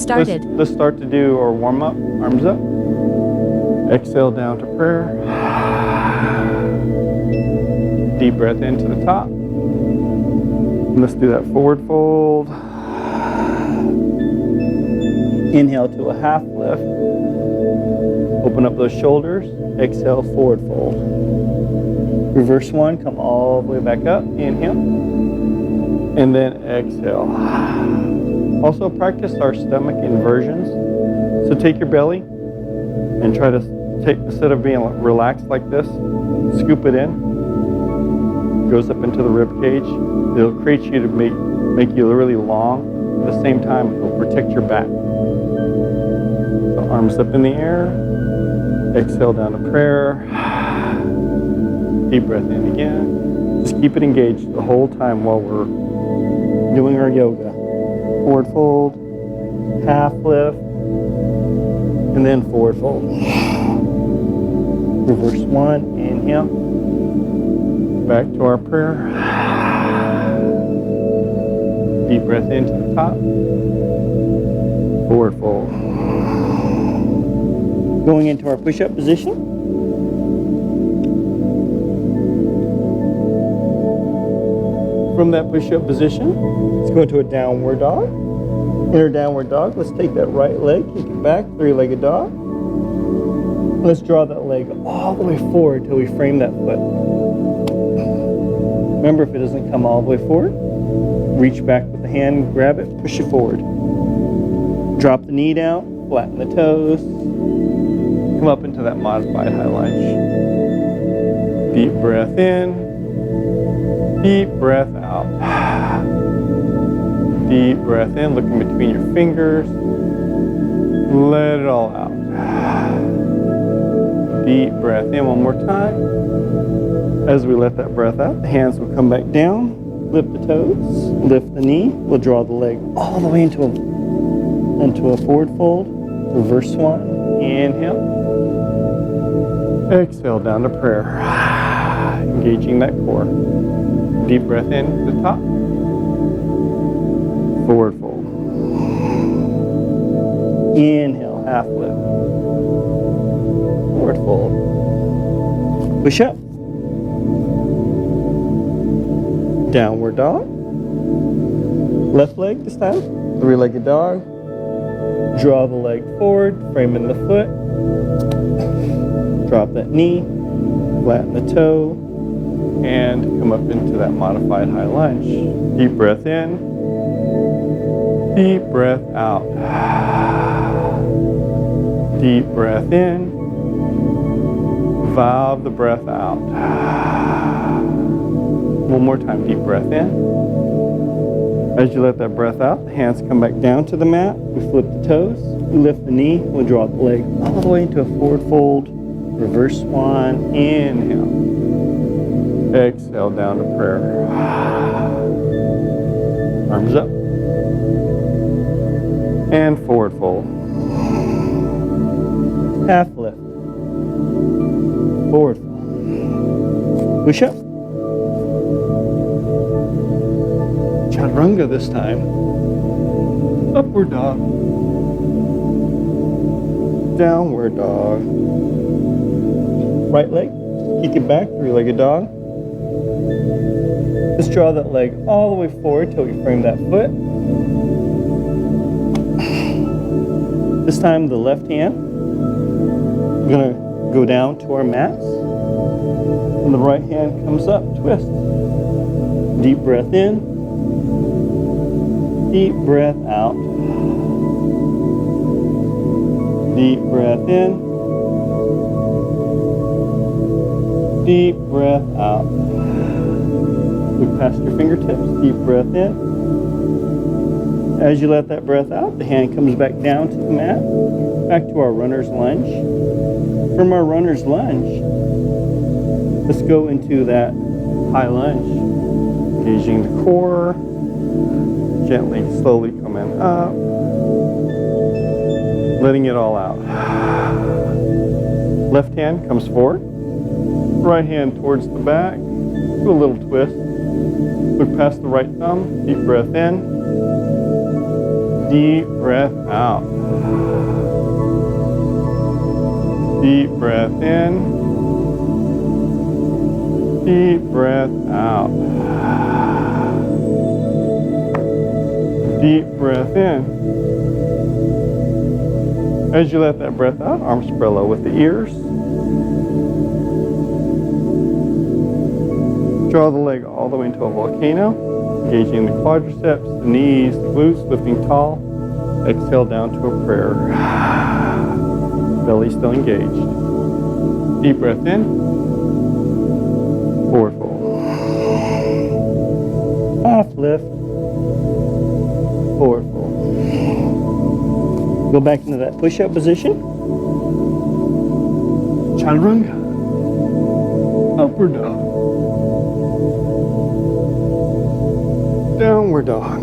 Started. Let's start to do our warm-up. Arms up. Exhale down to prayer. Deep breath into the top. And let's do that forward fold. Inhale to a half lift. Open up those shoulders. Exhale, forward fold. Reverse one, come all the way back up. Inhale. And then exhale. Also practice our stomach inversions. So take your belly and try to take, instead of being relaxed like this, scoop it in. Goes up into the rib cage. It'll create you to make you really long. At the same time, it'll protect your back. So arms up in the air. Exhale down to prayer. Deep breath in again. Just keep it engaged the whole time while we're doing our yoga. Forward fold, half lift, and then forward fold. Reverse one, inhale. Back to our prayer. Deep breath into the top. Forward fold. Going into our push-up position. From that push-up position, let's go into a downward dog. In our downward dog, let's take that right leg, kick it back, three-legged dog. Let's draw that leg all the way forward till we frame that foot. Remember, if it doesn't come all the way forward, reach back with the hand, grab it, push it forward. Drop the knee down, flatten the toes. Come up into that modified high lunge. Deep breath in. Deep breath out. Deep breath in, looking between your fingers. Let it all out. Deep breath in one more time. As we let that breath out, the hands will come back down. Lift the toes, lift the knee. We'll draw the leg all the way into a forward fold. Reverse one. Inhale. Exhale down to prayer. Engaging that core. Deep breath in to the top. Forward fold. Inhale, half lift. Forward fold. Push up. Downward dog. Left leg this time. Three-legged dog. Draw the leg forward, framing the foot. Drop that knee. Flatten the toe. And come up into that modified high lunge. Deep breath in. Deep breath out. Deep breath in. Valve the breath out. One more time, deep breath in. As you let that breath out, the hands come back down to the mat. We flip the toes. We lift the knee. We'll draw the leg all the way into a forward fold. Reverse one. Inhale. Exhale down to prayer. Arms up. And forward fold. Half lift. Forward fold. Push up. Chaturanga this time. Upward dog. Downward dog. Right leg. Kick it back. Three-legged dog. Let's draw that leg all the way forward till we frame that foot. This time the left hand, we're going to go down to our mats. And the right hand comes up, twist. Deep breath in. Deep breath out. Deep breath in. Deep breath out. Look past your fingertips, deep breath in. As you let that breath out, the hand comes back down to the mat, back to our runner's lunge. From our runner's lunge, let's go into that high lunge, engaging the core, gently, slowly coming up, letting it all out. Left hand comes forward, right hand towards the back, do a little twist. Look past the right thumb, deep breath in. Deep breath out. Deep breath in. Deep breath out. Deep breath in. As you let that breath out, arms parallel with the ears. Draw the leg all the way into a volcano, engaging the quadriceps, the knees, the glutes, lifting tall. Exhale down to a prayer. Belly still engaged. Deep breath in. Forward fold. Half lift. Forward fold. Go back into that push-up position. Chaturanga. Upward dog. Downward dog.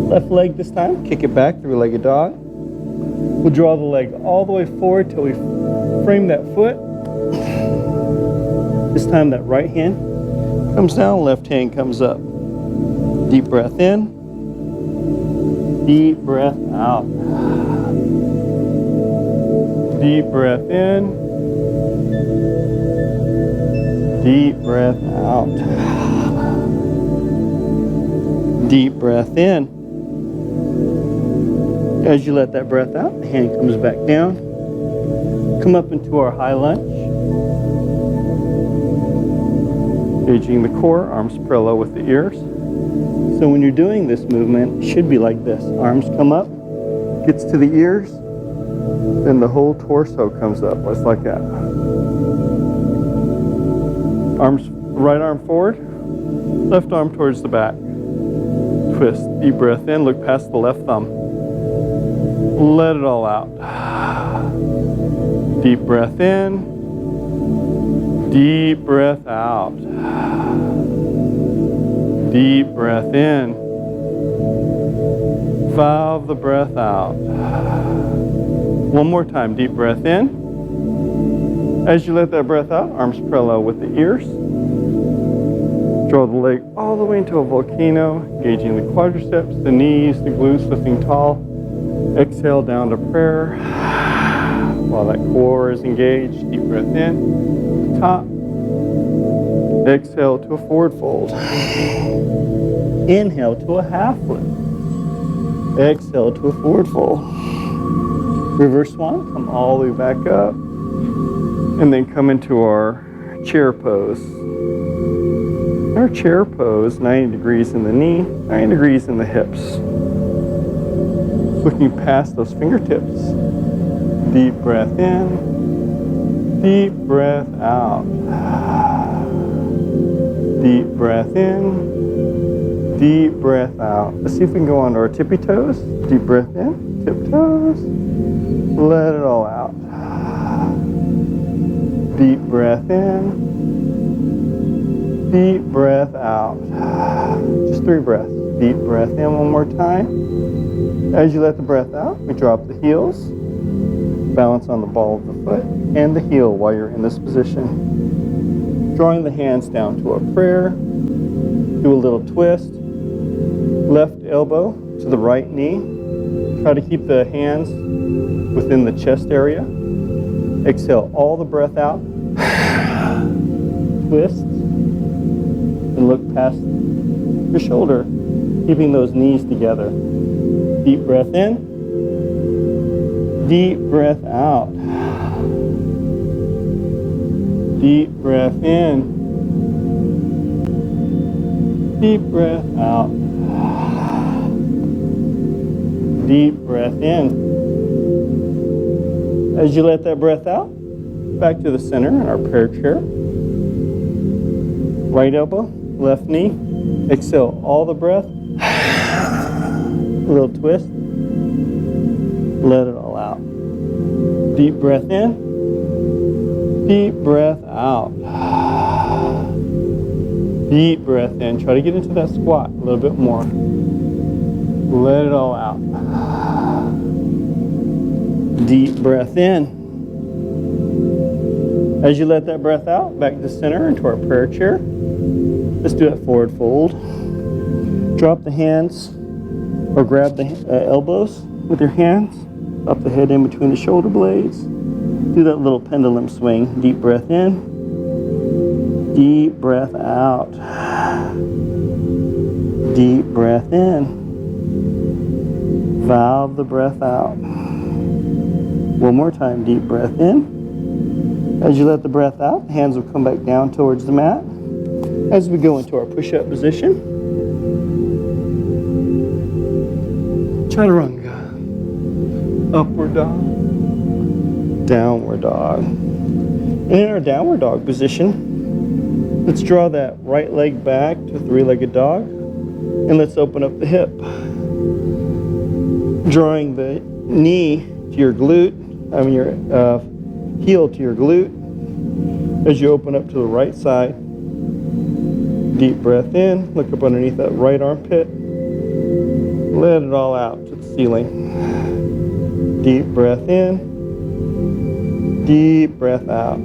Left leg this time. Kick it back, three-legged dog. We'll draw the leg all the way forward till we frame that foot. This time that right hand comes down, left hand comes up. Deep breath in. Deep breath out. Deep breath in. Deep breath out. Deep breath in. As you let that breath out, the hand comes back down. Come up into our high lunge. Engaging the core, arms parallel with the ears. So when you're doing this movement, it should be like this. Arms come up, gets to the ears, then the whole torso comes up, just like that. Arms, right arm forward, left arm towards the back. Twist, deep breath in, look past the left thumb. Let it all out. Deep breath in, deep breath out. Deep breath in. Valve the breath out. One more time, deep breath in. As you let that breath out, arms parallel with the ears. Draw the leg all the way into a volcano, engaging the quadriceps, the knees, the glutes, lifting tall. Exhale down to prayer. While that core is engaged, deep breath in, top. Exhale to a forward fold. Inhale to a half lift. Exhale to a forward fold. Reverse swan, come all the way back up. And then come into our chair pose. Our chair pose, 90 degrees in the knee, 90 degrees in the hips. Looking past those fingertips. Deep breath in, deep breath out. Deep breath in, deep breath out. Let's see if we can go onto our tippy toes. Deep breath in, tip toes. Let it all out. Deep breath in, deep breath out. Just 3 breaths. Deep breath in one more time. As you let the breath out, we drop the heels. Balance on the ball of the foot and the heel while you're in this position. Drawing the hands down to a prayer. Do a little twist. Left elbow to the right knee. Try to keep the hands within the chest area. Exhale all the breath out. Twist. And look past your shoulder, keeping those knees together. Deep breath in. Deep breath out. Deep breath in. Deep breath out. Deep breath in. As you let that breath out, back to the center in our prayer chair. Right elbow, left knee. Exhale all the breath. A little twist. Let it all out. Deep breath in. Deep breath out. Deep breath in. Try to get into that squat a little bit more. Let it all out. Deep breath in. As you let that breath out, back to center into our prayer chair. Let's do it forward fold. Drop the hands Or grab the elbows with your hands, up the head in between the shoulder blades. Do that little pendulum swing. Deep breath in, deep breath out. Deep breath in. Valve the breath out. One more time, deep breath in. As you let the breath out, hands will come back down towards the mat. As we go into our push-up position, chaturanga, upward dog, downward dog. And in our downward dog position, let's draw that right leg back to a three-legged dog, and let's open up the hip. Drawing the knee to your glute, your heel to your glute, as you open up to the right side. Deep breath in, look up underneath that right armpit. Let it all out to the ceiling. Deep breath in, deep breath out.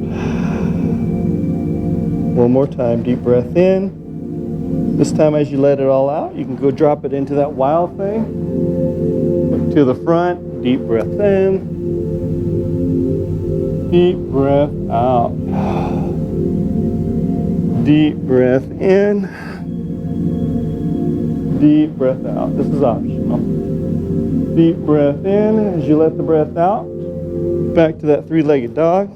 One more time, deep breath in. This time as you let it all out, you can go drop it into that wild thing. Look to the front, deep breath in, deep breath out. Deep breath in, deep breath out. This is optional. Deep breath in as you let the breath out. Back to that three-legged dog.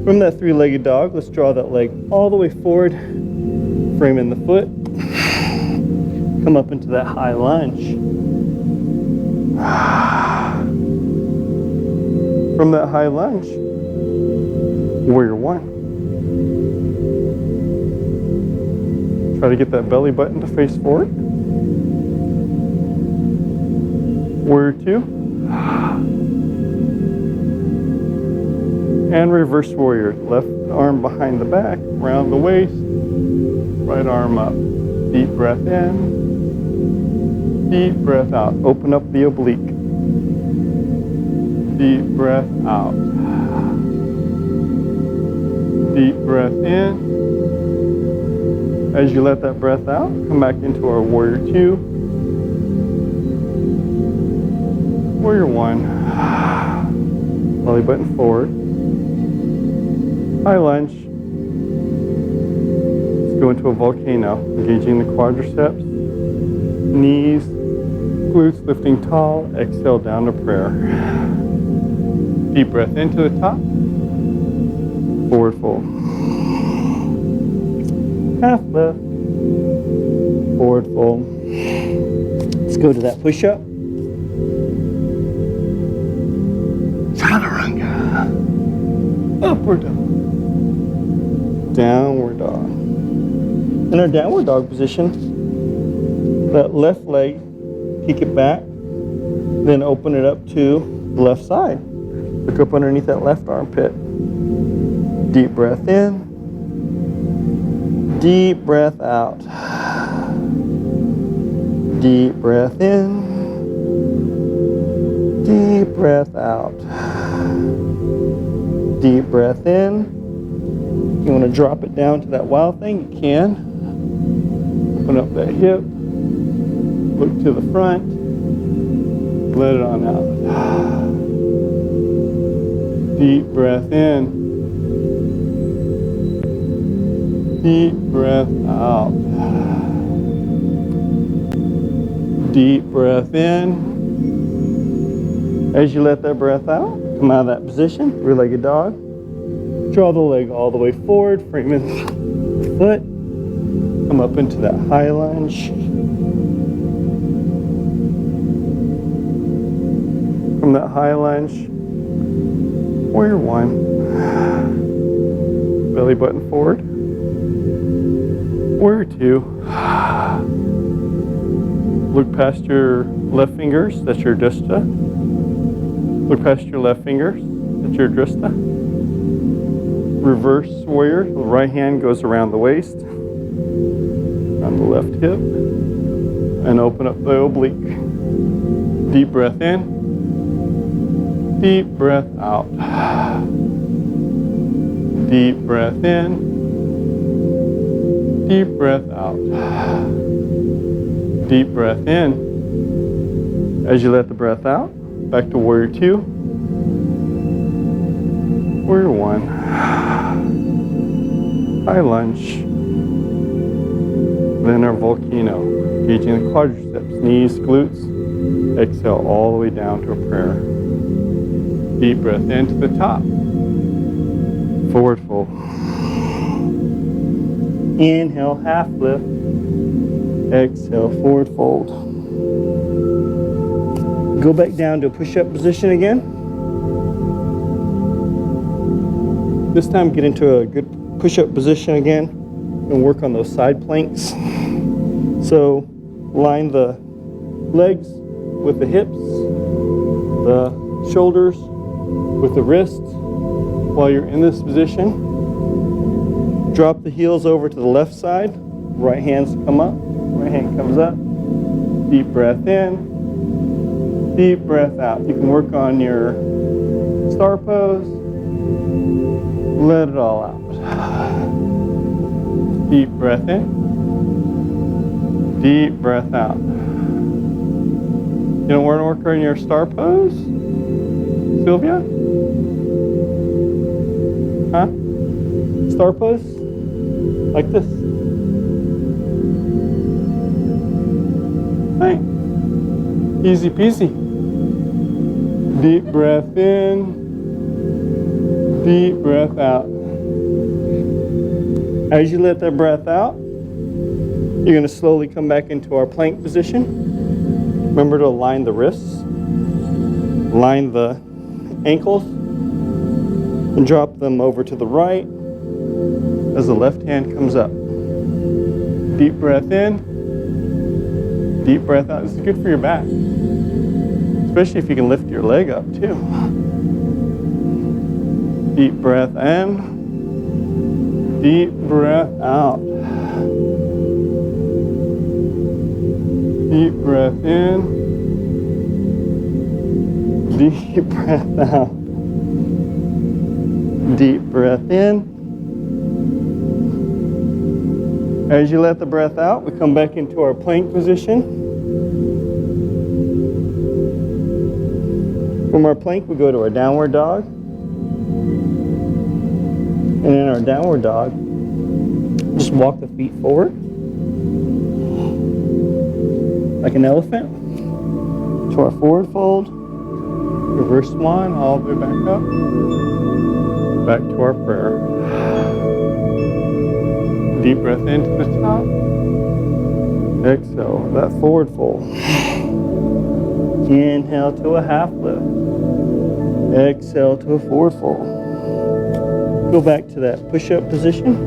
From that three-legged dog, let's draw that leg all the way forward, framing the foot. Come up into that high lunge. From that high lunge, warrior one. Try to get that belly button to face forward. Warrior two. And reverse warrior. Left arm behind the back, around the waist. Right arm up. Deep breath in. Deep breath out. Open up the oblique. Deep breath out. Deep breath in. As you let that breath out, come back into our warrior two. Warrior one. Belly button forward. High lunge. Let's go into a volcano, engaging the quadriceps, knees, glutes lifting tall. Exhale down to prayer. Deep breath into the top. Forward fold. Half lift. Forward fold. Let's go to that push-up. Chaturanga. Upward dog. Downward dog. In our downward dog position, that left leg, kick it back, then open it up to the left side. Look up underneath that left armpit. Deep breath in. Deep breath out. Deep breath in. Deep breath out. Deep breath in. You want to drop it down to that wild thing, you can. Open up that hip. Look to the front. Let it on out. Deep breath in. Deep breath out. Deep breath in. As you let that breath out, come out of that position, three-legged dog. Draw the leg all the way forward, framing the foot. Come up into that high lunge. From that high lunge, warrior one. Belly button forward. Warrior two. Look past your left fingers, that's your drishta. Look past your left fingers, that's your drishta. Reverse warrior, the right hand goes around the waist, around the left hip, and open up the oblique. Deep breath in, deep breath out. Deep breath in, deep breath out. Deep breath in, As you let the breath out, back to warrior 2, warrior 1, high lunge, then our volcano, engaging the quadriceps, knees, glutes. Exhale all the way down to a prayer. Deep breath into the top, forward fold. Inhale, half lift. Exhale, forward fold. Go back down to a push-up position again. This time get into a good push-up position again and work on those side planks. So line the legs with the hips, the shoulders with the wrists. While you're in this position, drop the heels over to the left side. Right hands come up, right hand comes up. Deep breath in, deep breath out. You can work on your star pose. Let it all out. Deep breath in, deep breath out. You don't want to work on your star pose, Sylvia? Huh? Star pose? Like this. Hey, easy peasy. Deep breath in, deep breath out. As you let that breath out, you're going to slowly come back into our plank position. Remember to align the wrists, line the ankles, and drop them over to the right as the left hand comes up. Deep breath in, deep breath out. This is good for your back, especially if you can lift your leg up too. Deep breath in, deep breath out. Deep breath in, deep breath out. Deep breath in. As you let the breath out, we come back into our plank position. From our plank, we go to our downward dog. And in our downward dog, just walk the feet forward like an elephant to our forward fold. Reverse one, all the way back up. Back to our prayer. Deep breath into the top. Exhale, that forward fold. Inhale to a half lift. Exhale to a forward fold. Go back to that push-up position.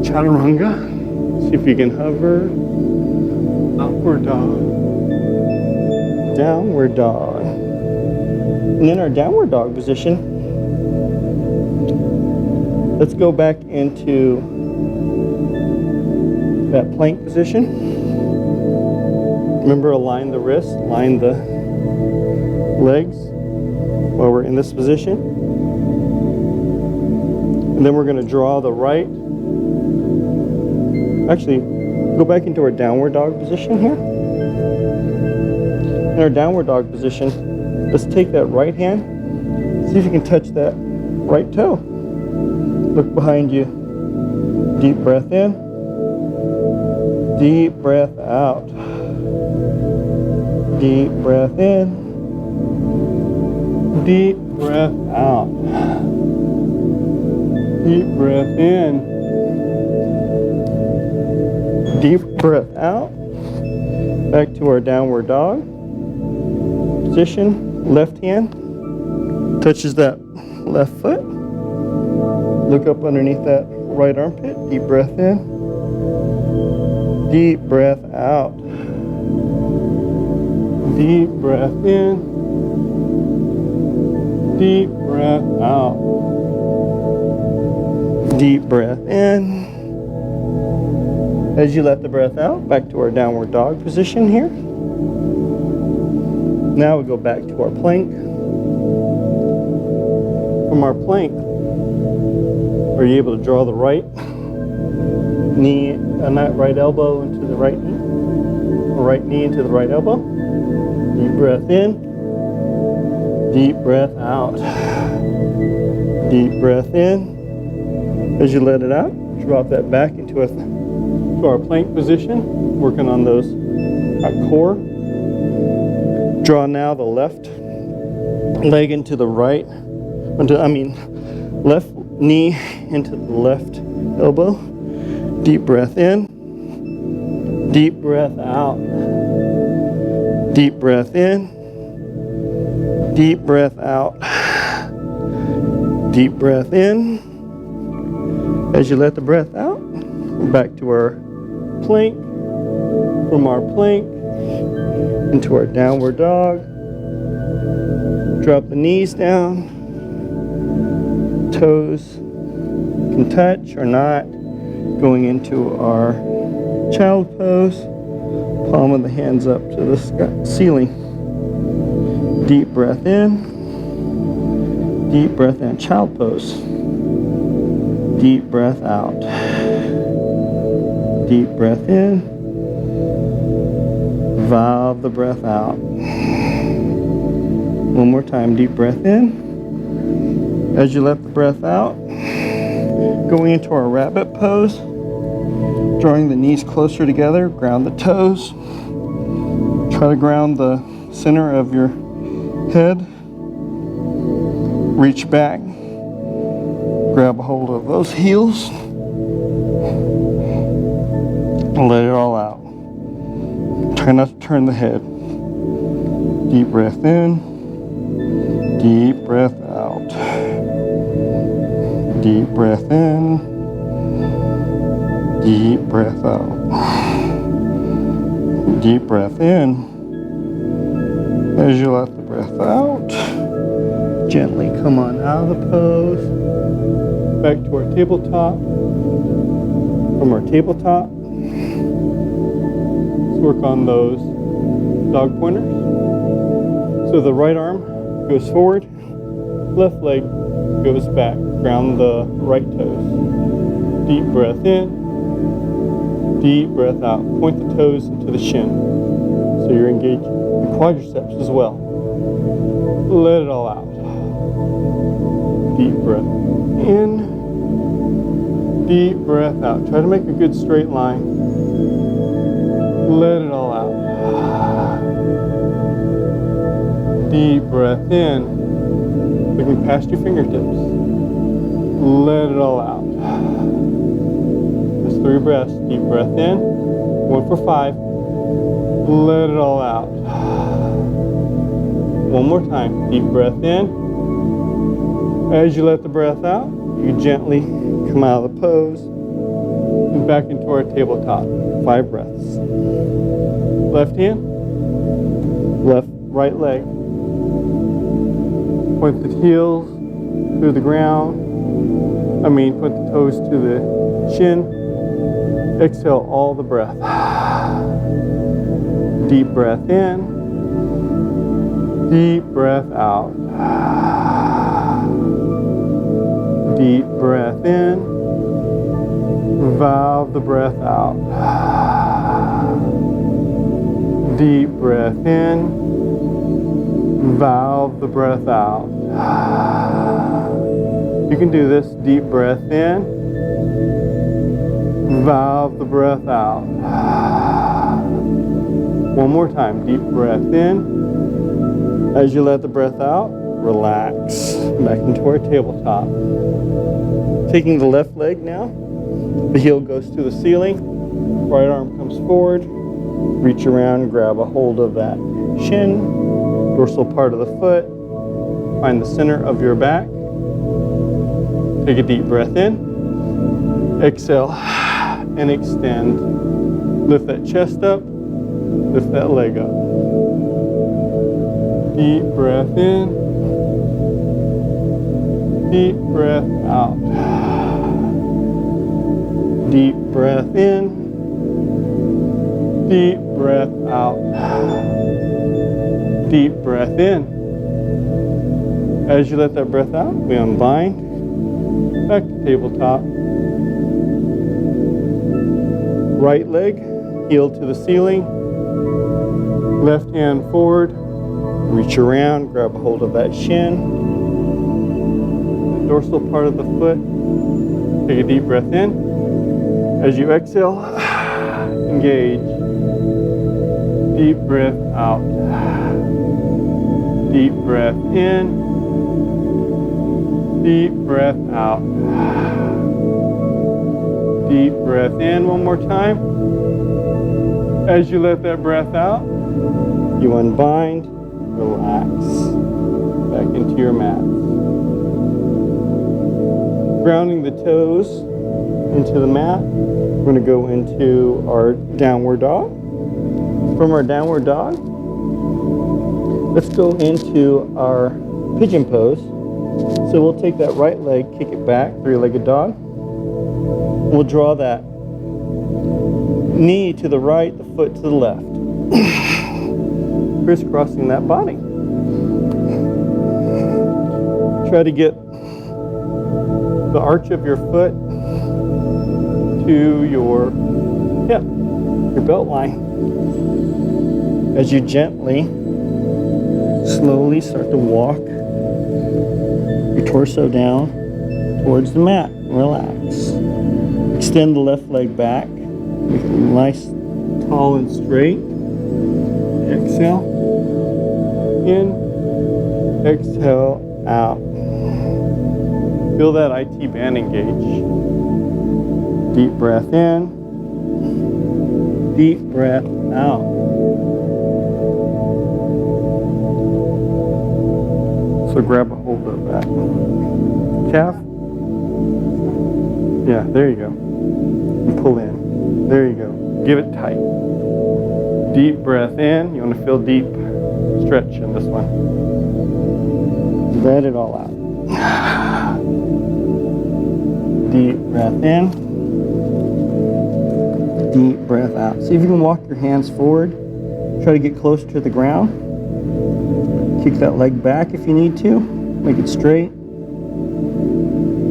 Chaturanga. See if you can hover. Upward dog. Downward dog. And in our downward dog position, let's go back into that plank position. Remember, align the wrists, line the legs while we're in this position. And then we're going to draw the right. Actually, go back into our downward dog position here. In our downward dog position, let's take that right hand. See if you can touch that right toe. Look behind you. Deep breath in. Deep breath out. Deep breath in. Deep breath out. Deep breath in. Deep breath out. Back to our downward dog position. Left hand touches that left foot. Look up underneath that right armpit. Deep breath in. Deep breath out. Deep breath in. Deep breath out. Deep breath in. As you let the breath out, back to our downward dog position here. Now we go back to our plank. From our plank, are you able to draw the right knee, not right elbow into the right knee? right knee into the right elbow. Deep breath in. Deep breath out. Deep breath in. As you let it out, drop that back into our plank position, working on those core. Draw now the left leg into the right, left knee into the left elbow. Deep breath in. Deep breath out. Deep breath in. Deep breath out. Deep breath in. As you let the breath out, back to our plank. From our plank into our downward dog. Drop the knees down. Toes can touch or not. Going into our child pose. Palm of the hands up to the ceiling. Deep breath in. Deep breath in. Child pose. Deep breath out. Deep breath in. Valve the breath out. One more time. Deep breath in. As you let the breath out, going into our rabbit pose, drawing the knees closer together, ground the toes. Try to ground the center of your head. Reach back. Grab a hold of those heels. Let it all out. Try not to turn the head. Deep breath in. Deep breath out. Deep breath in. Deep breath out. Deep breath in. As you let the breath out, gently come on out of the pose. Back to our tabletop. From our tabletop, let's work on those dog pointers. So the right arm goes forward, left leg goes back. Ground the right toes. Deep breath in, deep breath out. Point the toes into the shin. So you're engaging the quadriceps as well. Let it all out. Deep breath in, deep breath out. Try to make a good straight line. Let it all out. Deep breath in, looking past your fingertips. Let it all out. That's 3 breaths. Deep breath in. 1 for 5. Let it all out. One more time. Deep breath in. As you let the breath out, you gently come out of the pose and back into our tabletop. 5 breaths. Left hand, right leg. Point the heels to the ground. Point the toes to the shin. Exhale all the breath. Deep breath in. Deep breath out. Deep breath in. Valve the breath out. Deep breath in. Valve the breath out. You can do this. Deep breath in. Valve the breath out. One more time. Deep breath in. As you let the breath out, relax. Back into our tabletop. Taking the left leg now. The heel goes to the ceiling. Right arm comes forward. Reach around, grab a hold of that shin, dorsal part of the foot. Find the center of your back. Take a deep breath in. Exhale and extend. Lift that chest up. Lift that leg up. Deep breath in. Deep breath out. Deep breath in. Deep breath out. Deep breath in. As you let that breath out, we unbind. Back to tabletop. Right leg, heel to the ceiling. Left hand forward, reach around, grab a hold of that shin, the dorsal part of the foot. Take a deep breath in. As you exhale, engage. Deep breath out. Deep breath in. Deep breath out. Deep breath in one more time. As you let that breath out, you unbind, relax, back into your mat. Grounding the toes into the mat, we're going to go into our downward dog. From our downward dog, let's go into our pigeon pose. So we'll take that right leg, kick it back, three-legged dog. We'll draw that knee to the right, the foot to the left. Crisscrossing that body. Try to get the arch of your foot to your hip, your belt line. As you gently, slowly start to walk your torso down towards the mat. Relax. Extend the left leg back. Make it nice, tall and straight. Exhale. In. Exhale out. Feel that IT band engage. Deep breath in. Deep breath out. So grab a hold of that calf. Yeah, there you go. And pull in. There you go. Give it tight. Deep breath in. You want to feel deep stretch in this one. Let it all out. Deep breath in. Deep breath out. See if you can walk your hands forward. Try to get closer to the ground. Kick that leg back if you need to. Make it straight.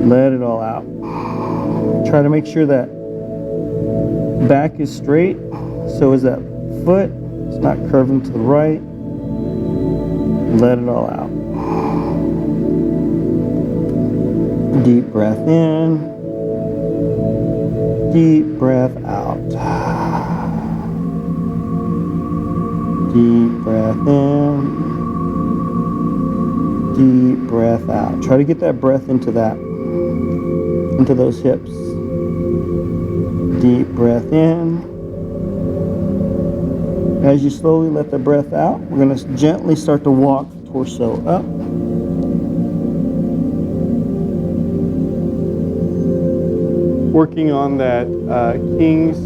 Let it all out. Try to make sure that back is straight. So is that foot. It's not curving to the right. Let it all out. Deep breath in. Deep breath out. Deep breath in. Deep breath out. Try to get that breath into those hips. Deep breath in. As you slowly let the breath out, we're going to gently start to walk the torso up. Working on that king's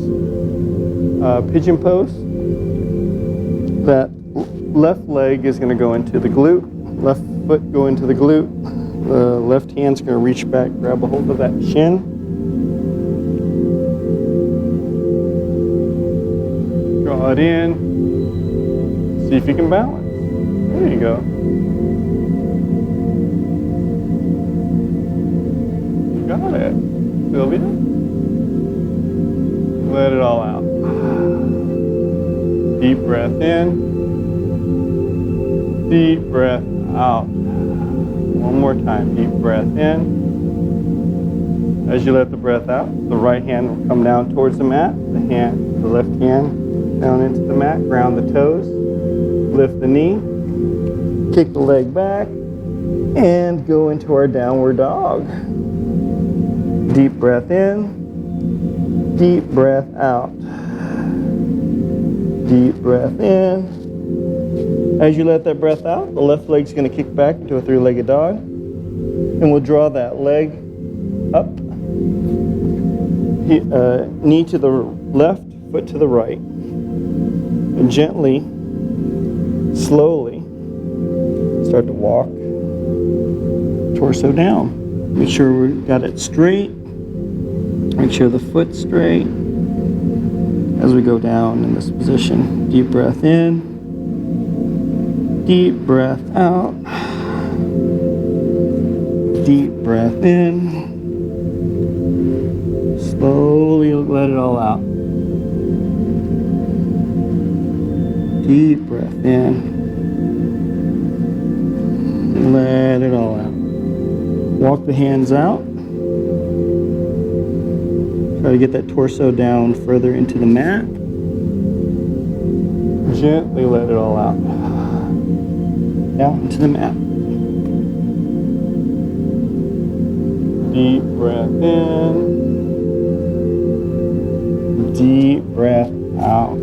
pigeon pose. That left leg is going to go into the glute. Left foot go into the glute. The left hand's going to reach back, grab a hold of that shin. Draw it in. See if you can balance. There you go. You got it. Sylvia. Let it all out. Deep breath in. Deep breath out. One more time. Deep breath in. As you let the breath out, the right hand will come down towards the mat. The left hand down into the mat. Ground the toes. Lift the knee. Kick the leg back. And go into our downward dog. Deep breath in. Deep breath out. Deep breath in. As you let that breath out, the left leg's going to kick back into a three-legged dog. And we'll draw that leg up. Knee to the left, foot to the right. And gently, slowly, start to walk torso down. Make sure we've got it straight. Make sure the foot's straight as we go down in this position. Deep breath in. Deep breath out. Deep breath in. Slowly let it all out. Deep breath in. Let it all out. Walk the hands out. Try to get that torso down further into the mat. Gently let it all out. Down into the mat. Deep breath in. Deep breath out.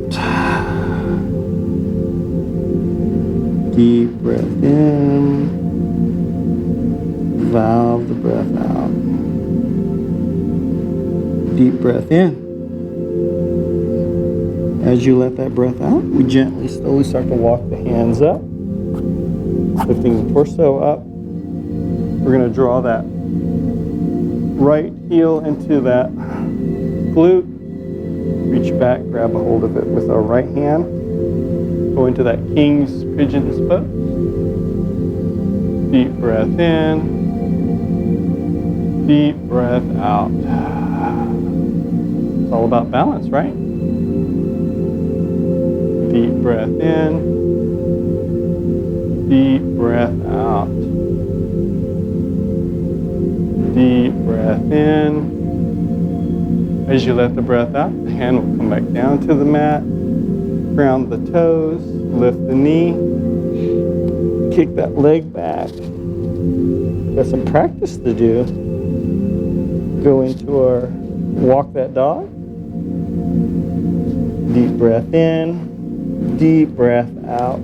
Deep breath in. Valve the breath out. Deep breath in. As you let that breath out, we gently, slowly start to walk the hands up, lifting the torso up. We're going to draw that right heel into that glute. Reach back, grab a hold of it with our right hand. Go into that king's pigeon's pose. Deep breath in. Deep breath out. It's all about balance, right? Deep breath in. Deep breath out. Deep breath in. As you let the breath out, the hand will come back down to the mat. Ground the toes. Lift the knee. Kick that leg back. Got some practice to do. Go into our walk that dog. Deep breath in. Deep breath out.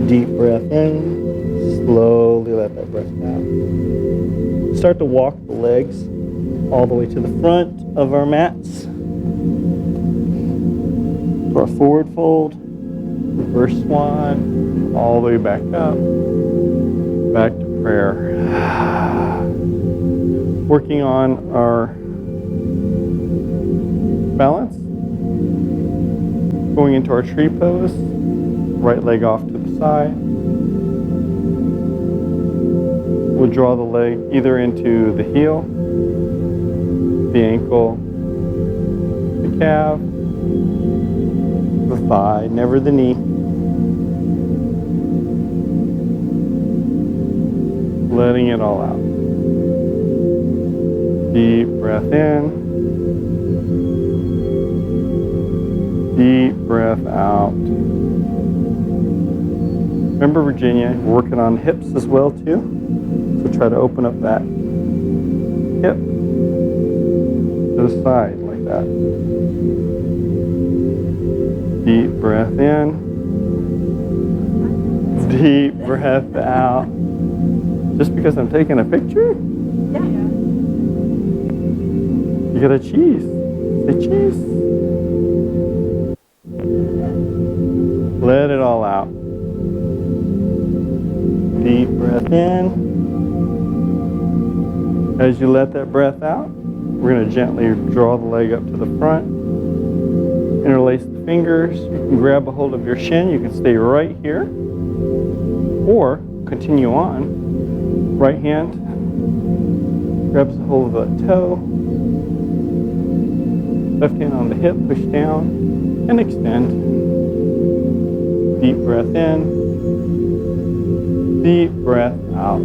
Deep breath in. Slowly let that breath out. Start to walk the legs all the way to the front of our mats. To our forward fold. Reverse swan. All the way back up. Back to prayer. Working on our balance. Going into our tree pose. Right leg off to the side. We'll draw the leg either into the heel, the ankle, the calf, the thigh, never the knee. Letting it all out. Deep breath in. Deep breath out. Remember, Virginia, we're working on hips as well too. So try to open up that hip to the side like that. Deep breath in. Deep breath out. Just because I'm taking a picture? Yeah. You got a cheese. Say cheese. Let it all out. Deep breath in. As you let that breath out, we're going to gently draw the leg up to the front. Interlace the fingers. You can grab a hold of your shin. You can stay right here. Or continue on. Right hand grabs a hold of the toe. Left hand on the hip, push down and extend. Deep breath in. Deep breath out.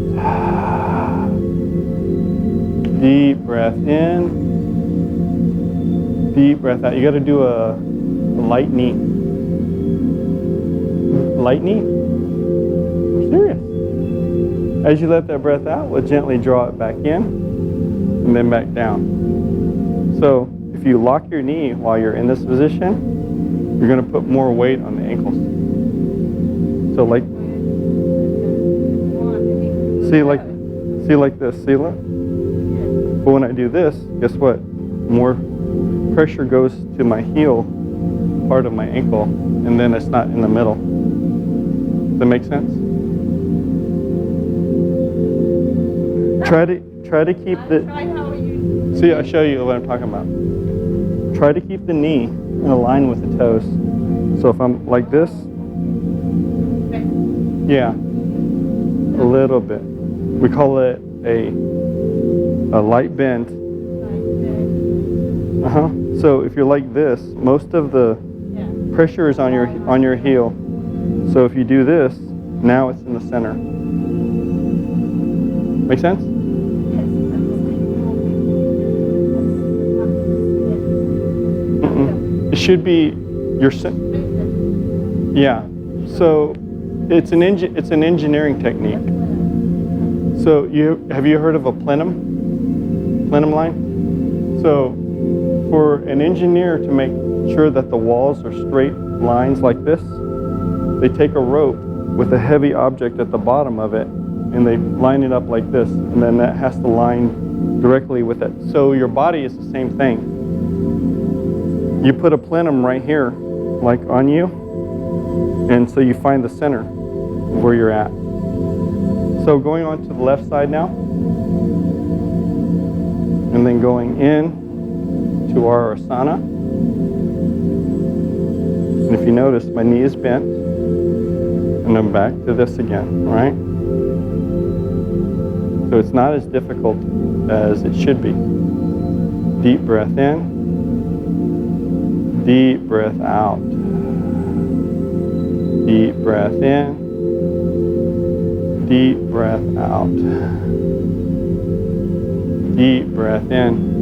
Deep breath in. Deep breath out. You got to do a light knee. Light knee. I'm serious. As you let that breath out, we'll gently draw it back in and then back down. So if you lock your knee while you're in this position, you're going to put more weight on the ankles. So like, see like this, see look? But when I do this, guess what? More pressure goes to my heel part of my ankle, and then it's not in the middle. Does that make sense? Try to keep the. See, I'll show you what I'm talking about. Try to keep the knee in line with the toes. So if I'm like this, yeah, a little bit. We call it a light bend. So if you're like this, most of the Pressure is on your heel. So if you do this, now it's in the center. Make sense? It should be your yeah. So it's an engineering technique. So have you heard of a plenum line? So for an engineer to make sure that the walls are straight lines like this, they take a rope with a heavy object at the bottom of it and they line it up like this, and then that has to line directly with it. So your body is the same thing. You put a plenum right here, like on you, and so you find the center where you're at. So going on to the left side now, and then going in to our asana. And if you notice, my knee is bent, and I'm back to this again, right? So it's not as difficult as it should be. Deep breath in, deep breath out. Deep breath in, deep breath out. Deep breath in.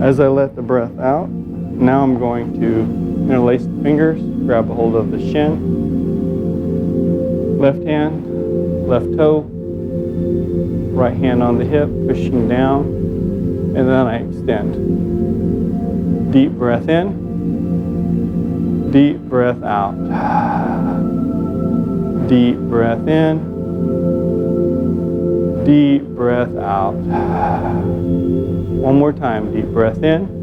As I let the breath out, now I'm going to interlace the fingers, grab a hold of the shin, left hand, left toe, right hand on the hip, pushing down, and then I extend. Deep breath in, deep breath out. Deep breath in, deep breath out. One more time, deep breath in.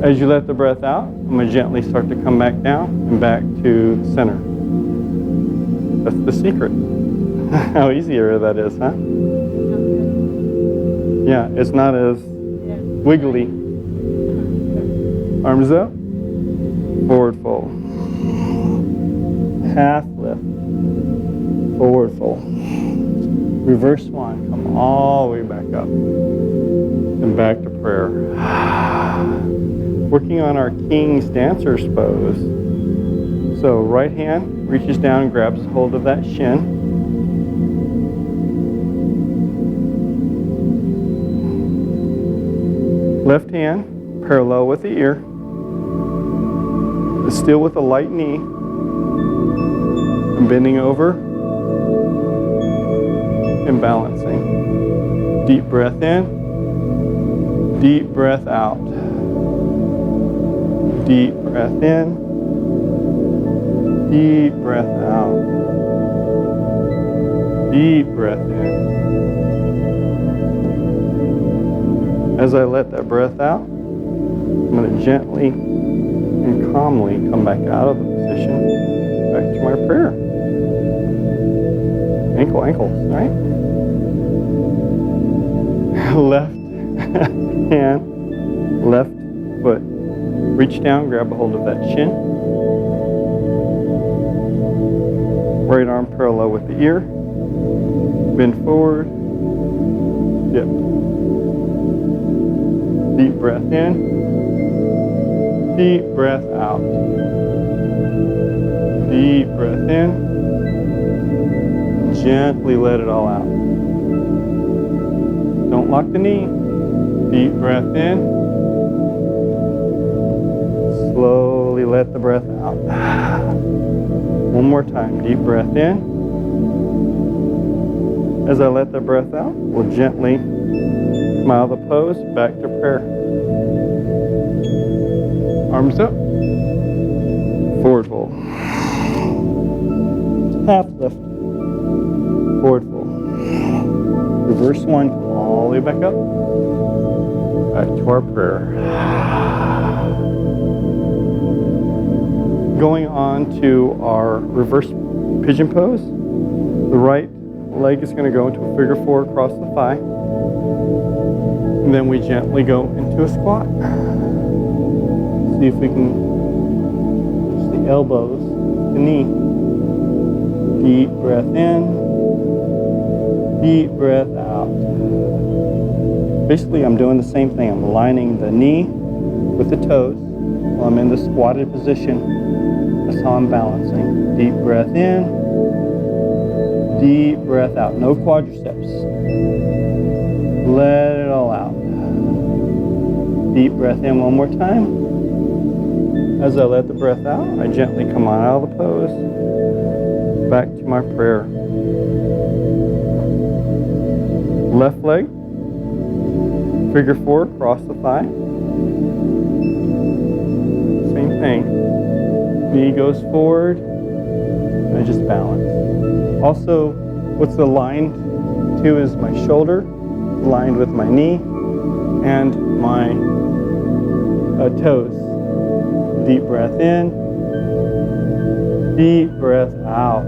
As you let the breath out, I'm going to gently start to come back down and back to the center. That's the secret. How easier that is, huh? Yeah, it's not as wiggly. Arms up, forward fold. Half lift, forward fold. Reverse one, come all the way back up. And back to prayer. Working on our King's Dancer's pose. So right hand reaches down and grabs hold of that shin. Left hand parallel with the ear. Still with a light knee. I'm bending over and balancing. Deep breath in. Deep breath out. Deep breath in. Deep breath out. Deep breath in. As I let that breath out, I'm going to gently and calmly come back out of the position, back to my prayer. Ankles, right? Left hand, left foot. Reach down, grab a hold of that shin. Right arm parallel with the ear. Bend forward. Dip. Deep breath in. Deep breath out. Deep breath in. Gently let it all out. Don't lock the knee. Deep breath in. Slowly let the breath out. One more time. Deep breath in. As I let the breath out, we'll gently come out of the pose, back to prayer. Arms up. Forward fold. Half lift. Forward fold. Reverse one, come all the way back up. Back to our prayer. Going on to our reverse pigeon pose. The right leg is going to go into a figure four across the thigh. And then we gently go into a squat. See if we can push the elbows, the knee. Deep breath in. Deep breath out. Basically, I'm doing the same thing. I'm aligning the knee with the toes. while I'm in the squatted position. That's how I'm balancing. Deep breath in, deep breath out. No quadriceps. Let it all out. Deep breath in one more time. As I let the breath out, I gently come on out of the pose, back to my prayer. Left leg, figure four, cross the thigh. Same thing. Knee goes forward, I just balance. Also, what's aligned to is my shoulder, aligned with my knee, and my toes. Deep breath in, deep breath out.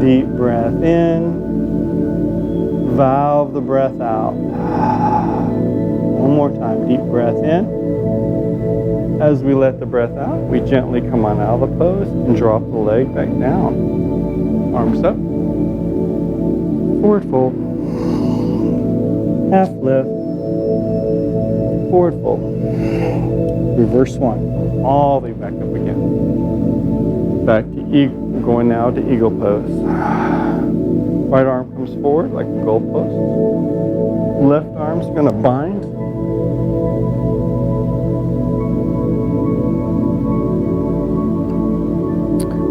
Deep breath in, valve the breath out. One more time, deep breath in. As we let the breath out, we gently come on out of the pose and drop the leg back down. Arms up, forward fold, half lift, forward fold. Reverse one, all the way back up again. Back to eagle, we're going now to eagle pose. Right arm comes forward like a goalpost. Left arm's gonna bind.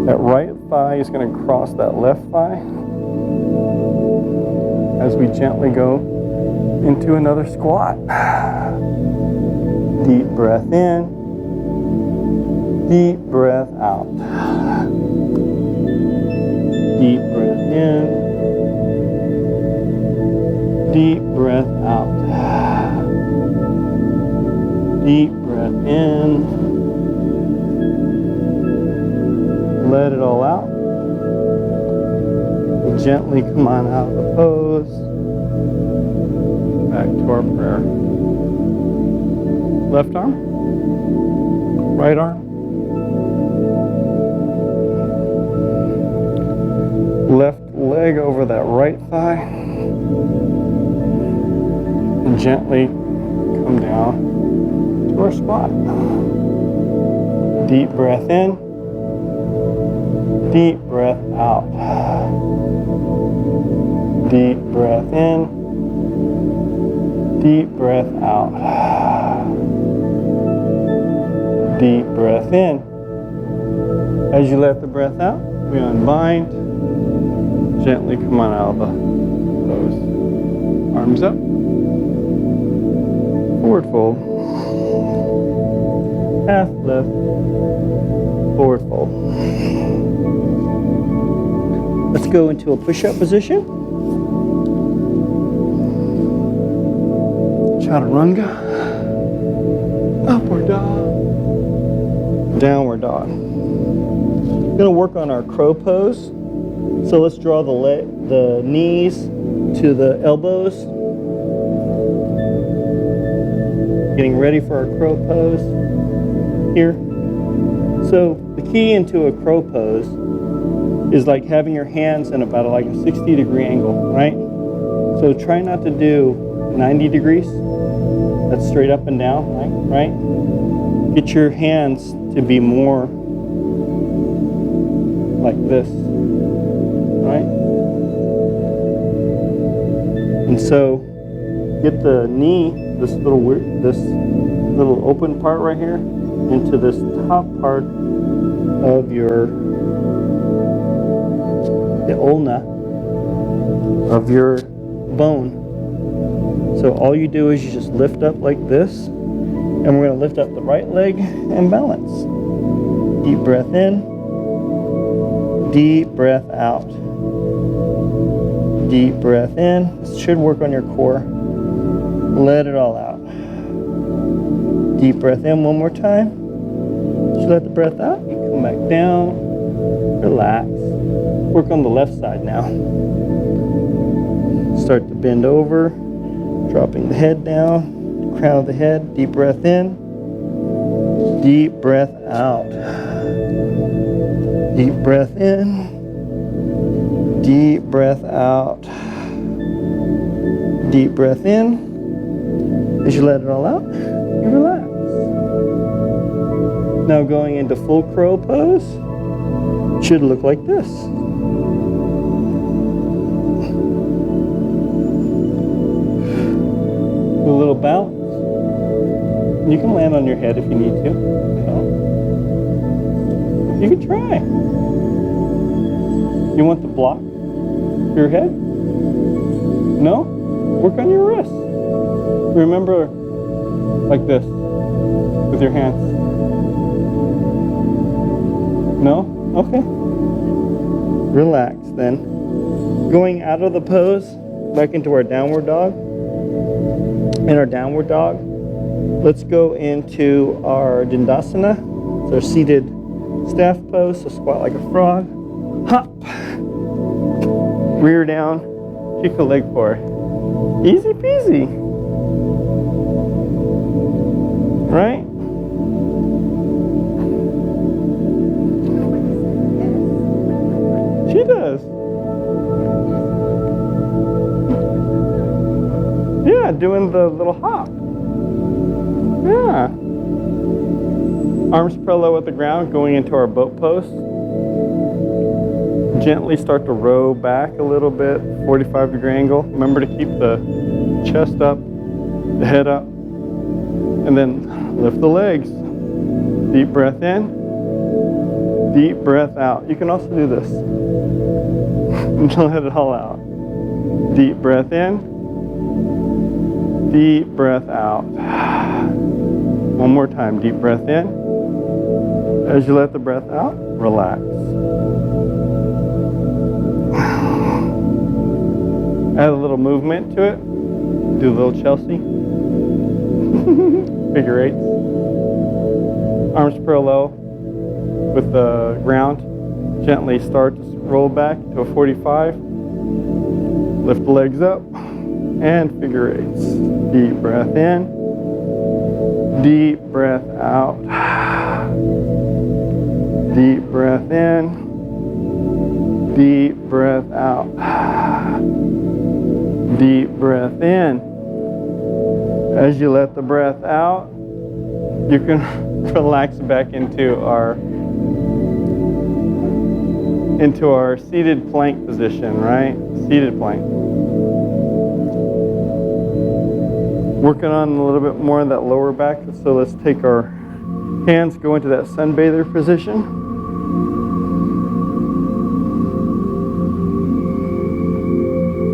That right thigh is gonna cross that left thigh as we gently go into another squat. Deep breath in, deep breath out. Deep breath in, deep breath out. Deep breath in, let it all out. We gently come on out of the pose, back to our prayer. Left arm, right arm, left leg over that right thigh, and gently come down to our squat. Deep breath in, deep breath out. Deep breath in, deep breath out. Deep breath in. As you let the breath out, we unbind. Gently come on out of the pose. Arms up. Forward fold. Half lift. Forward fold. Let's go into a push-up position. Chaturanga. Upward dog. Downward dog. We're going to work on our crow pose. So let's draw the knees to the elbows. Getting ready for our crow pose here. So the key into a crow pose is like having your hands in about like a 60-degree angle, right? So try not to do 90 degrees. That's straight up and down, right? Get your hands to be more like this, right? And so get the knee, this little open part right here, into this top part of the ulna of your bone. So all you do is you just lift up like this, and we're going to lift up the right leg and balance. Deep breath in, deep breath out. Deep breath in. This should work on your core. Let it all out. Deep breath in one more time. Just let the breath out. You come back down. Relax. Work on the left side now. Start to bend over. Dropping the head down. Crown of the head. Deep breath in. Deep breath out. Deep breath in. Deep breath out. Deep breath in. As you let it all out, you relax. Now going into full crow pose, should look like this. A little bounce. You can land on your head if you need to. You can try. You want the block for your head? No? Work on your wrist. Remember, like this, with your hands. No? Okay. Relax then. Going out of the pose, back into our downward dog. In our downward dog, let's go into our Dandasana. It's our seated staff pose, so squat like a frog. Hop. Rear down, kick a leg forward. Easy peasy. Right? She does. Yeah, doing the little hop. Yeah. Arms parallel with the ground, going into our boat pose. Gently start to row back a little bit, 45-degree angle. Remember to keep the chest up, the head up, and then lift the legs. Deep breath in, deep breath out. You can also do this. Let it all out. Deep breath in, deep breath out. One more time, deep breath in. As you let the breath out, relax. Add a little movement to it. Do a little Chelsea. Figure eights. Arms parallel with the ground. Gently start to roll back to a 45. Lift the legs up and figure eights. Deep breath in. Deep breath out. Deep breath in. Deep breath out. Deep breath in. As you let the breath out, you can relax back into our seated plank position, right? Seated plank. Working on a little bit more of that lower back, so let's take our hands, go into that sunbather position.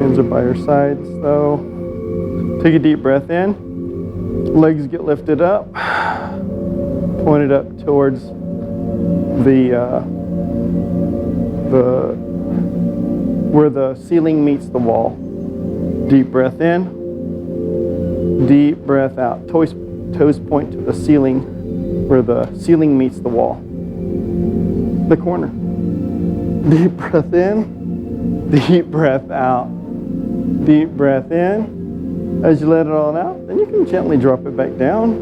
Hands are by your sides, though. Take a deep breath in. Legs get lifted up, pointed up towards where the ceiling meets the wall. Deep breath in. Deep breath out. Toes point to the ceiling, where the ceiling meets the wall. The corner. Deep breath in. Deep breath out. Deep breath in. As you let it all out, then you can gently drop it back down.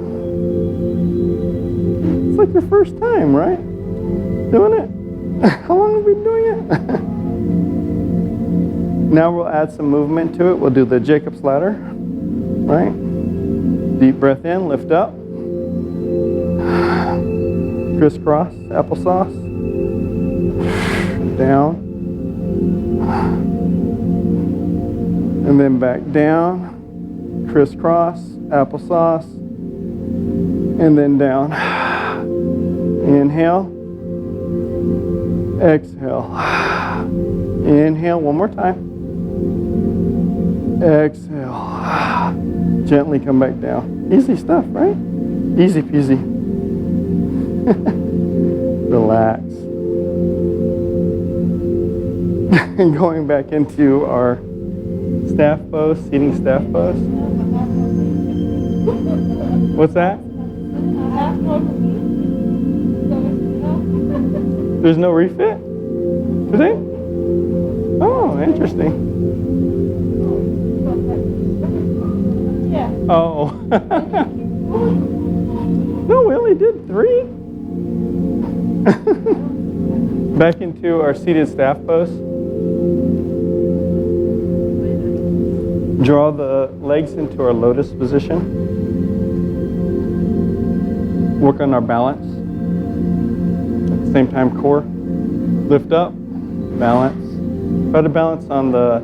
It's like your first time, right? Doing it? How long have we been doing it? Now we'll add some movement to it. We'll do the Jacob's ladder, right? Deep breath in, lift up. Crisscross, applesauce. Down. And then back down. Crisscross, applesauce, and then down. Inhale, exhale. Inhale, one more time. Exhale. Gently come back down. Easy stuff, right? Easy peasy. Relax. And going back into our staff pose, seating staff pose. What's that? There's no refit today? Oh, interesting. Yeah. Oh. No, we only did 3. Back into our seated staff pose. Draw the legs into our lotus position. Work on our balance. Same time, core. Lift up, balance. Try to balance on the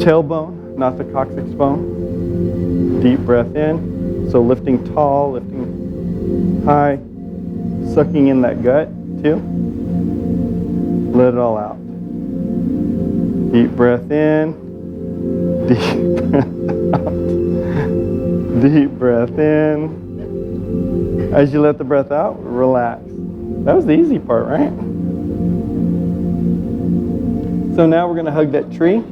tailbone, not the coccyx bone. Deep breath in. So lifting tall, lifting high, sucking in that gut too. Let it all out. Deep breath in. Deep breath out. Deep breath in. As you let the breath out, relax. That was the easy part, right? So now we're going to hug that tree.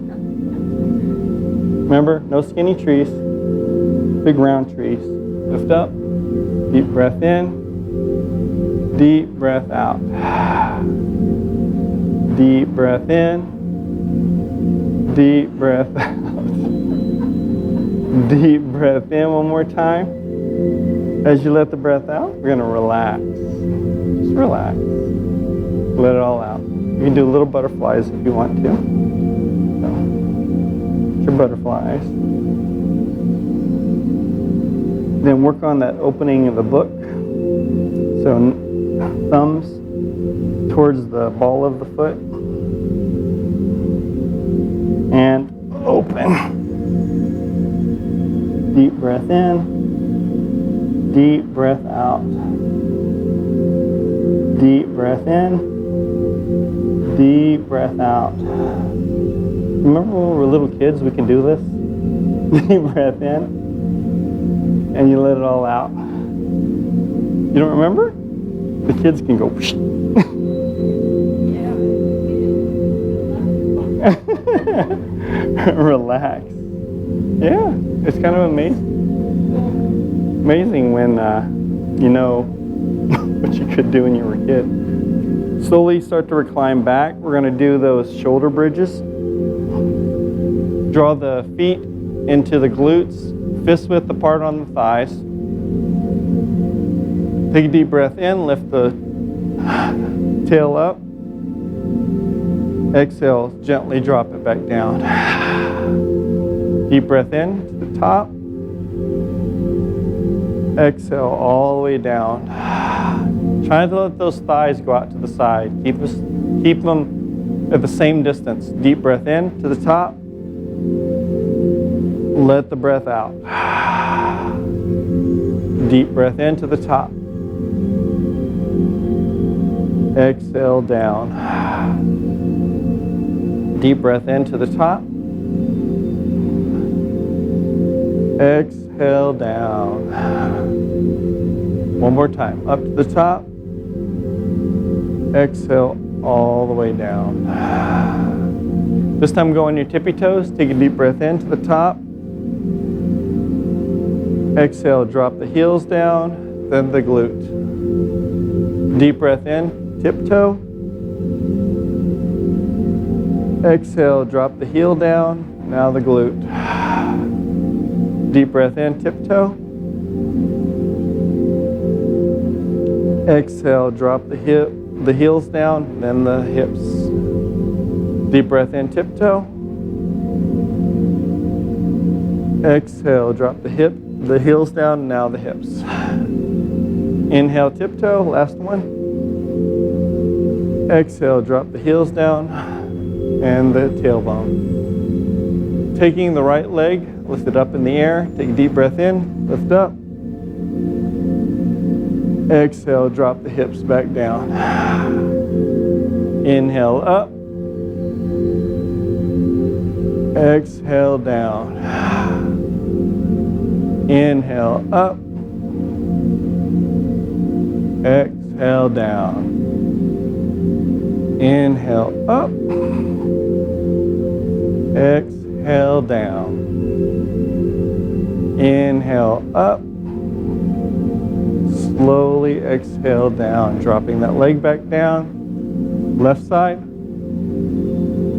Remember, no skinny trees, big round trees. Lift up, deep breath in, deep breath out. Deep breath in, deep breath out. Deep breath in one more time. As you let the breath out, we're going to relax. Just relax. Let it all out. You can do little butterflies if you want to. So, your butterflies. Then work on that opening of the book. So thumbs towards the ball of the foot. And open. Deep breath in. Deep breath out. Deep breath in. Deep breath out. Remember when we were little kids, we can do this? Deep breath in. And you let it all out. You don't remember? The kids can go. Relax. Yeah, it's kind of amazing when you know what you could do when you were a kid. Slowly start to recline back. We're going to do those shoulder bridges. Draw the feet into the glutes, fist width apart on the thighs. Take a deep breath in, lift the tail up. Exhale, gently drop it back down. Deep breath in to the top. Exhale all the way down. Try to let those thighs go out to the side. Keep them at the same distance. Deep breath in to the top. Let the breath out. Deep breath in to the top. Exhale down. Deep breath in to the top. Exhale down. One more time. Up to the top. Exhale all the way down. This time go on your tippy toes. Take a deep breath in to the top. Exhale, drop the heels down, then the glute. Deep breath in, tiptoe. Exhale, drop the heel down, now the glute. Deep breath in, tiptoe. Exhale, drop the heels down, then the hips. Deep breath in, tiptoe. Exhale, drop the heels down, now the hips. Inhale, tiptoe, last one. Exhale, drop the heels down and the tailbone. Taking the right leg, lift it up in the air. Take a deep breath in, lift up. Exhale, drop the hips back down. Inhale up. Exhale down. Inhale up. Exhale down. Inhale up. Exhale down. Inhale up. Slowly exhale down, dropping that leg back down. Left side.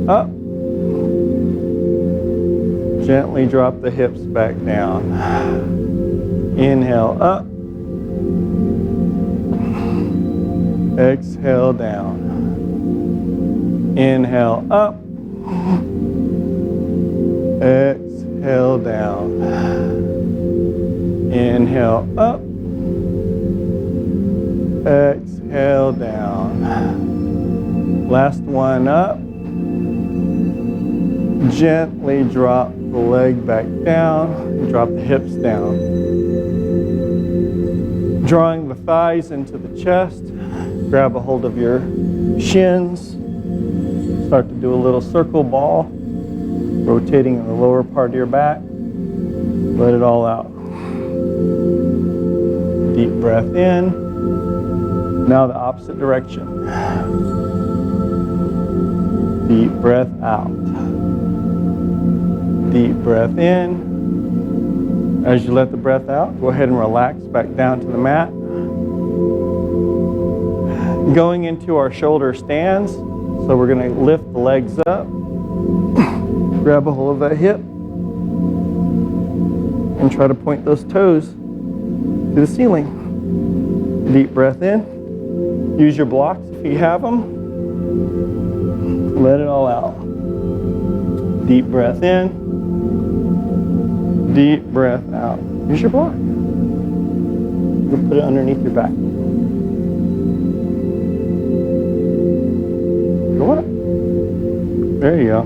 Up. Gently drop the hips back down. Inhale up. Exhale down. Inhale up. Exhale down. Inhale up. Exhale down. Last one up. Gently drop the leg back down. Drop the hips down. Drawing the thighs into the chest. Grab a hold of your shins. Start to do a little circle ball. Rotating in the lower part of your back. Let it all out. Deep breath in. Now the opposite direction. Deep breath out. Deep breath in. As you let the breath out, go ahead and relax back down to the mat. Going into our shoulder stands. So we're going to lift the legs up. Grab a hold of that hip. And try to point those toes to the ceiling. Deep breath in. Use your blocks if you have them. Let it all out. Deep breath in. Deep breath out. Use your block. You put it underneath your back. Go up. There you go.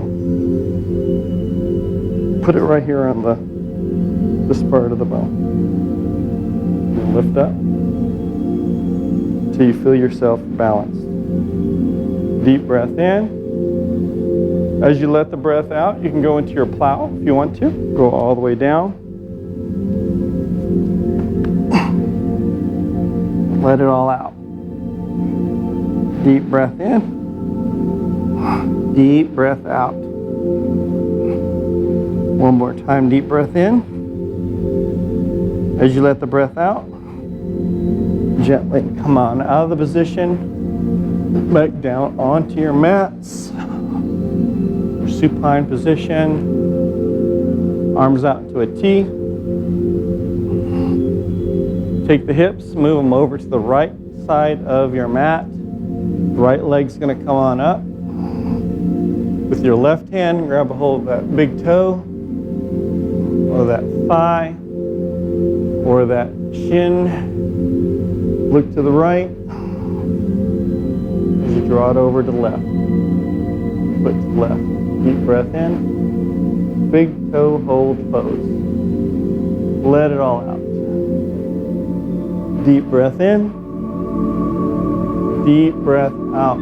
Put it right here on this part of the bone. And lift up until you feel yourself balanced. Deep breath in. As you let the breath out, you can go into your plow if you want to. Go all the way down. Let it all out. Deep breath in. Deep breath out. One more time, deep breath in. As you let the breath out, gently come on out of the position. Back down onto your mats. Supine position. Arms out into a T. Take the hips, move them over to the right side of your mat. Right leg's going to come on up. With your left hand, grab a hold of that big toe, or that thigh, or that shin. Look to the right. As you draw it over to the left. Foot to the left. Deep breath in. Big toe hold pose. Let it all out. Deep breath in. Deep breath out.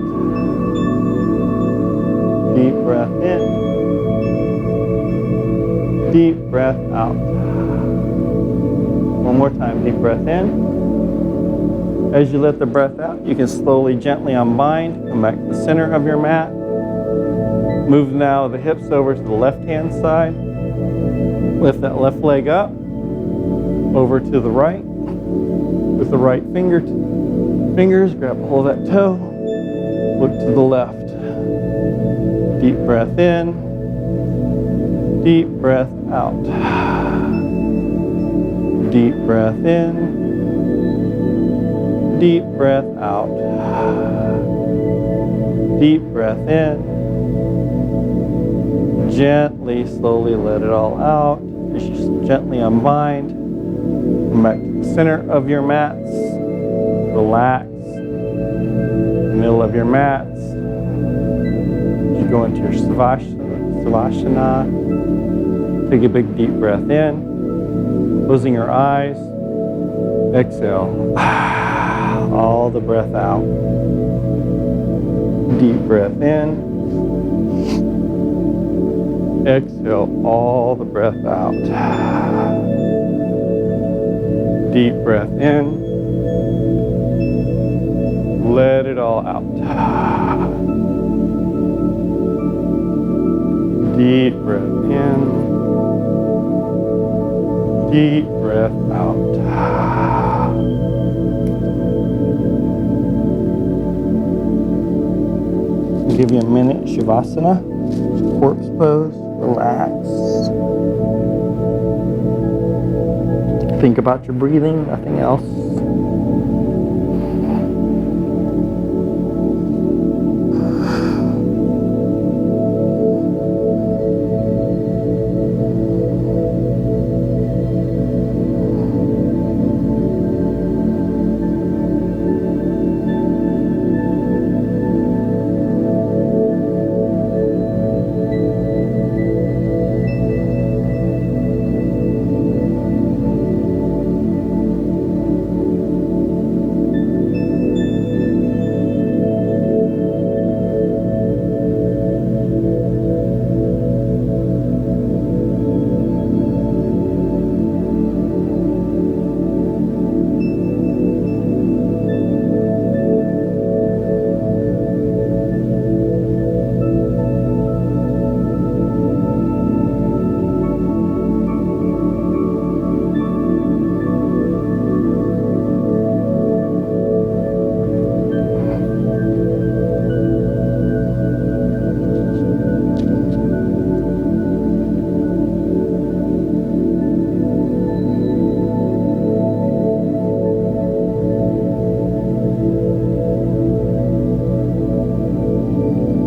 Deep breath in. Deep breath out. One more time. Deep breath in. As you let the breath out, you can slowly, gently unbind. Come back to the center of your mat. Move now the hips over to the left-hand side. Lift that left leg up. Over to the right. With the right fingers, grab a hold of that toe. Look to the left. Deep breath in. Deep breath out. Deep breath in. Deep breath out. Deep breath in. Gently, slowly let it all out. As you gently unbind. Come back to the center of your mats. Relax. Middle of your mats. You go into your Savasana. Take a big deep breath in. Closing your eyes. Exhale. All the breath out. Deep breath in. Exhale all the breath out. Deep breath in. Let it all out. Deep breath in. Deep breath out. Give you a minute, Shavasana, corpse pose, relax. Think about your breathing, nothing else.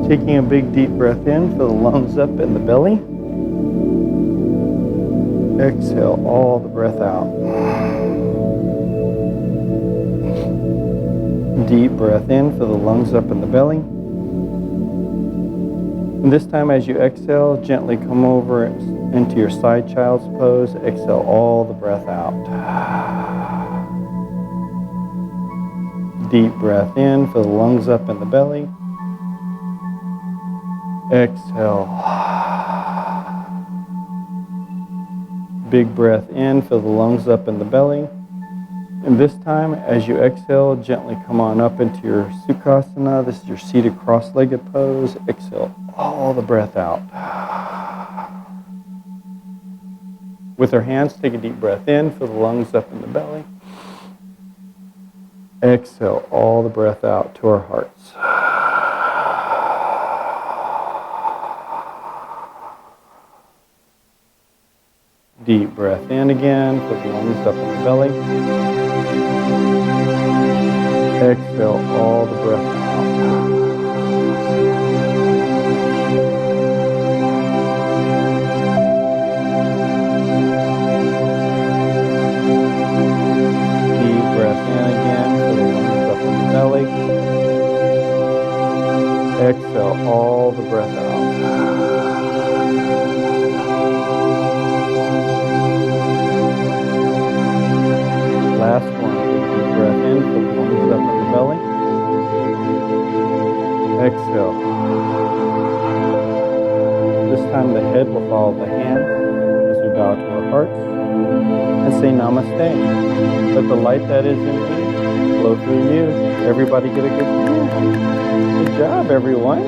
Taking a big deep breath in, fill the lungs up in the belly. Exhale all the breath out. Deep breath in, fill the lungs up in the belly. And this time as you exhale, gently come over into your side child's pose. Exhale all the breath out. Deep breath in, fill the lungs up in the belly. Exhale. Big breath in, fill the lungs up in the belly. And this time, as you exhale, gently come on up into your Sukhasana. This is your seated cross-legged pose. Exhale all the breath out. With our hands, take a deep breath in, fill the lungs up in the belly. Exhale all the breath out to our hearts. Deep breath in again, fill the lungs up in the belly. Exhale all the breath out. Deep breath in again, fill the lungs up in the belly. Exhale all the breath out. Last one, deep breath in, fill the lungs up in the belly. Exhale. This time the head will follow the hands as we bow to our hearts and say namaste. Let the light that is in me flow through you. Everybody get a good job, everyone.